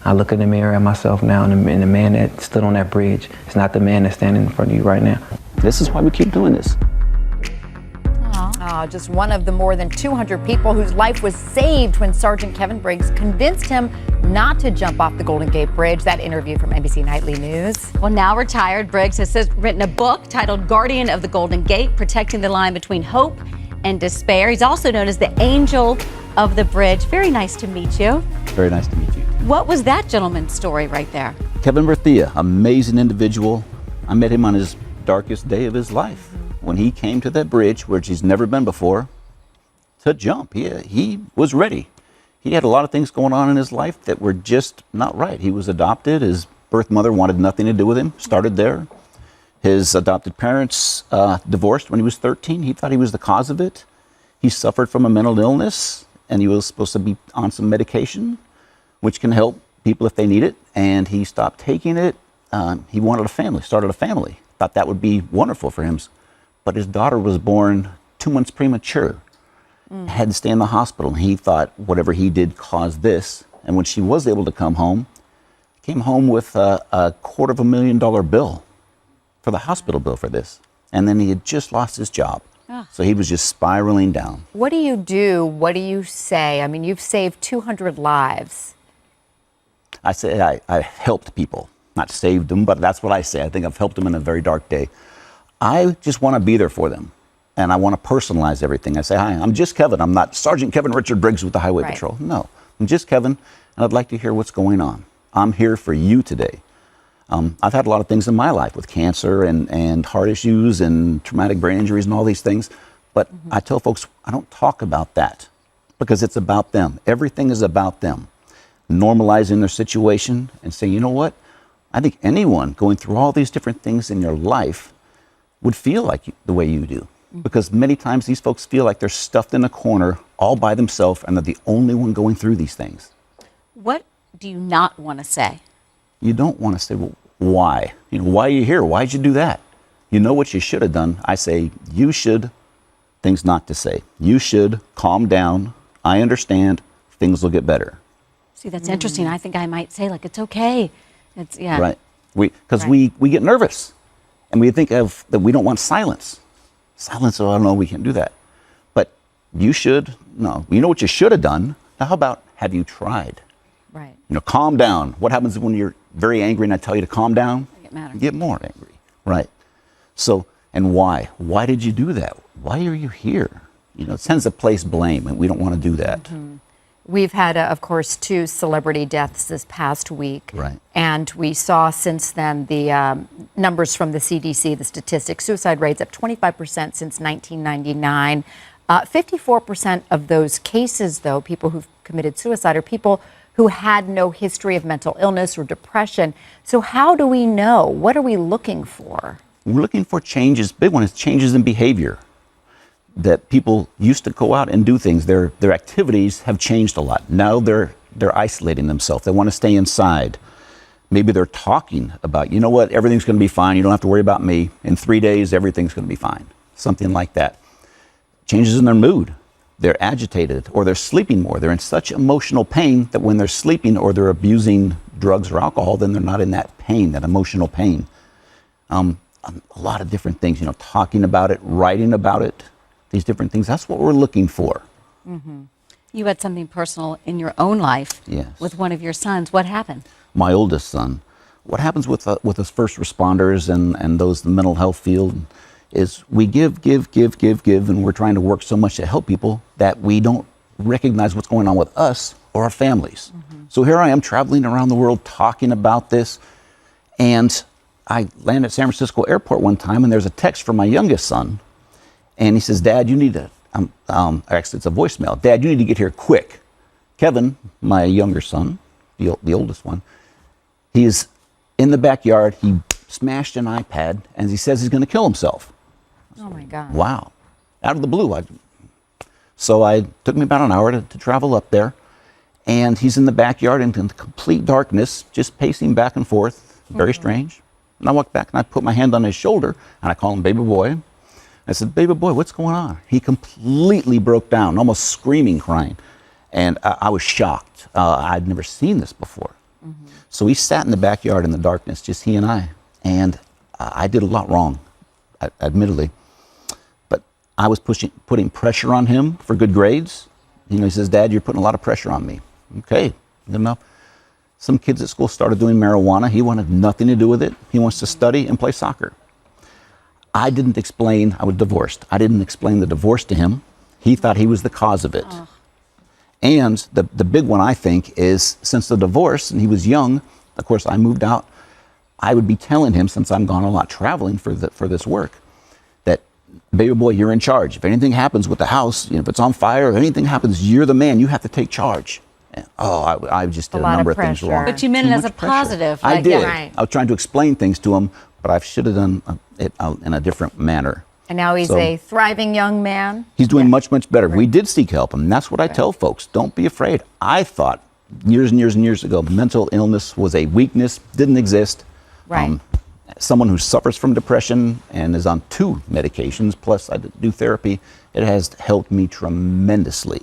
I look in the mirror at myself now, and the man that stood on that bridge is not the man that's standing in front of you right now. This is why we keep doing this. Just one of the more than 200 people whose life was saved when Sergeant Kevin Briggs convinced him not to jump off the Golden Gate Bridge. That interview from NBC Nightly News. Well, now retired, Briggs has written a book titled Guardian of the Golden Gate, Protecting the Line Between Hope and Despair. He's also known as the Angel of the Bridge. Very nice to meet you. Very nice to meet you. What was that gentleman's story right there? Kevin Berthia, amazing individual. I met him on his darkest day of his life when he came to that bridge, which he's never been before, to jump. He was ready. He had a lot of things going on in his life that were just not right. He was adopted. His birth mother wanted nothing to do with him. Started there. His adopted parents divorced when he was 13. He thought he was the cause of it. He suffered from a mental illness, and he was supposed to be on some medication, which can help people if they need it. And he stopped taking it. He wanted a family, started a family. Thought that would be wonderful for him. But his daughter was born 2 months premature. Had to stay in the hospital. And he thought whatever he did caused this. And when she was able to come home, came home with a $250,000 bill for the hospital bill for this. And then he had just lost his job. So he was just spiraling down. What do you do? What do you say? I mean, you've saved 200 lives. I say I helped people, not saved them, but that's what I say. I think I've helped them in a very dark day. I just want to be there for them, and I want to personalize everything. I say, hi, I'm just Kevin. I'm not Sergeant Kevin Richard Briggs with the Highway Patrol. No, I'm just Kevin, and I'd like to hear what's going on. I'm here for you today. I've had a lot of things in my life with cancer and heart issues and traumatic brain injuries and all these things, but I tell folks I don't talk about that because it's about them. Everything is about them. Normalizing their situation and saying, you know what? I think anyone going through all these different things in your life would feel like the way you do. Because many times these folks feel like they're stuffed in a corner all by themselves and they're the only one going through these things. What do you not want to say? You don't want to say, well, why? You know, why are you here? Why'd you do that? You know what you should have done. I say, you should, things not to say. You should calm down. I understand. Things will get better. See, that's interesting. I think I might say, like, it's okay. It's, yeah. Right. Because we get nervous. And we think of that we don't want silence. Silence, oh, I don't know, we can't do that. But you should, no, you know what you should have done. Now, how about, have you tried? Right. You know, calm down. What happens when you're very angry and I tell you to calm down? I get mad. You get more angry. Right. So, and why? Why did you do that? Why are you here? You know, it tends to place blame, and we don't want to do that. We've had, of course, 2 celebrity deaths this past week. Right. And we saw since then the numbers from the CDC, the statistics, suicide rates up 25% since 1999. 54% of those cases, though, people who've committed suicide are people who had no history of mental illness or depression. So how do we know? What are we looking for? We're looking for changes. Big one is changes in behavior. That people used to go out and do things. Their activities have changed a lot. Now they're isolating themselves. They want to stay inside. Maybe they're talking about, you know what, everything's going to be fine. You don't have to worry about me. In 3 days, everything's going to be fine. Something like that. Changes in their mood. They're agitated or they're sleeping more. They're in such emotional pain that when they're sleeping or they're abusing drugs or alcohol, then they're not in that pain, that emotional pain. A lot of different things, you know, talking about it, writing about it. These different things. That's what we're looking for. You had something personal in your own life with one of your sons. What happened? My oldest son. What happens with us first responders and those in the mental health field is we give, and we're trying to work so much to help people that we don't recognize what's going on with us or our families. So here I am traveling around the world talking about this, and I landed at San Francisco airport one time, and there's a text from my youngest son. And he says, Dad, you need to, actually it's a voicemail. Dad, you need to get here quick. Kevin, my younger son, the oldest one, he is in the backyard. He smashed an iPad and he says he's going to kill himself. Oh my God. Wow. Out of the blue. So it took me about an hour to travel up there. And he's in the backyard in complete darkness, just pacing back and forth. Very strange. And I walk back and I put my hand on his shoulder and I call him baby boy. I said, baby boy, what's going on? He completely broke down, almost screaming, crying. And I was shocked. I'd never seen this before. So we sat in the backyard in the darkness, just he and I. And I did a lot wrong, admittedly. But I was putting pressure on him for good grades. You know, he says, Dad, you're putting a lot of pressure on me. Okay, good enough. Some kids at school started doing marijuana. He wanted nothing to do with it. He wants to study and play soccer. I didn't explain, I was divorced. I didn't explain the divorce to him. He thought he was the cause of it. Oh. And the big one, I think, is since the divorce, and he was young, of course, I moved out, I would be telling him, since I'm gone a lot traveling for this work, that, baby boy, you're in charge. If anything happens with the house, you know, if it's on fire, if anything happens, you're the man. You have to take charge. And, I just did a number of things wrong. But you meant it as a positive. I did. Yeah, right. I was trying to explain things to him, but I should have done it in a different manner. And now he's a thriving young man. He's doing much, much better. We did seek help, and that's what I tell folks. Don't be afraid. I thought years and years and years ago, mental illness was a weakness, didn't exist. Right. Someone who suffers from depression and is on 2 medications, plus I do therapy, it has helped me tremendously.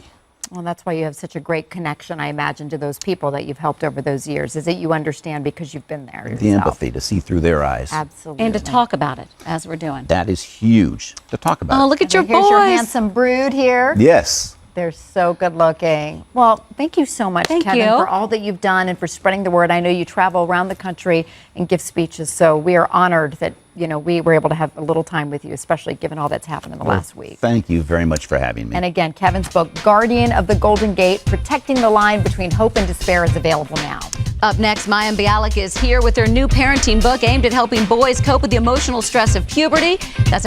Well, that's why you have such a great connection, I imagine, to those people that you've helped over those years, is that you understand because you've been there yourself. The empathy, to see through their eyes. Absolutely. And to talk about it, as we're doing. That is huge, to talk about. Oh, look at your Here's boys. your handsome brood here. Yes. They're so good looking. Well, thank you so much, Kevin, for all that you've done and for spreading the word. I know you travel around the country and give speeches, so we are honored that, you know, we were able to have a little time with you, especially given all that's happened in the last week. Thank you very much for having me. And again, Kevin's book, Guardian of the Golden Gate, Protecting the Line Between Hope and Despair, is available now. Up next, Maya Bialik is here with her new parenting book aimed at helping boys cope with the emotional stress of puberty. That's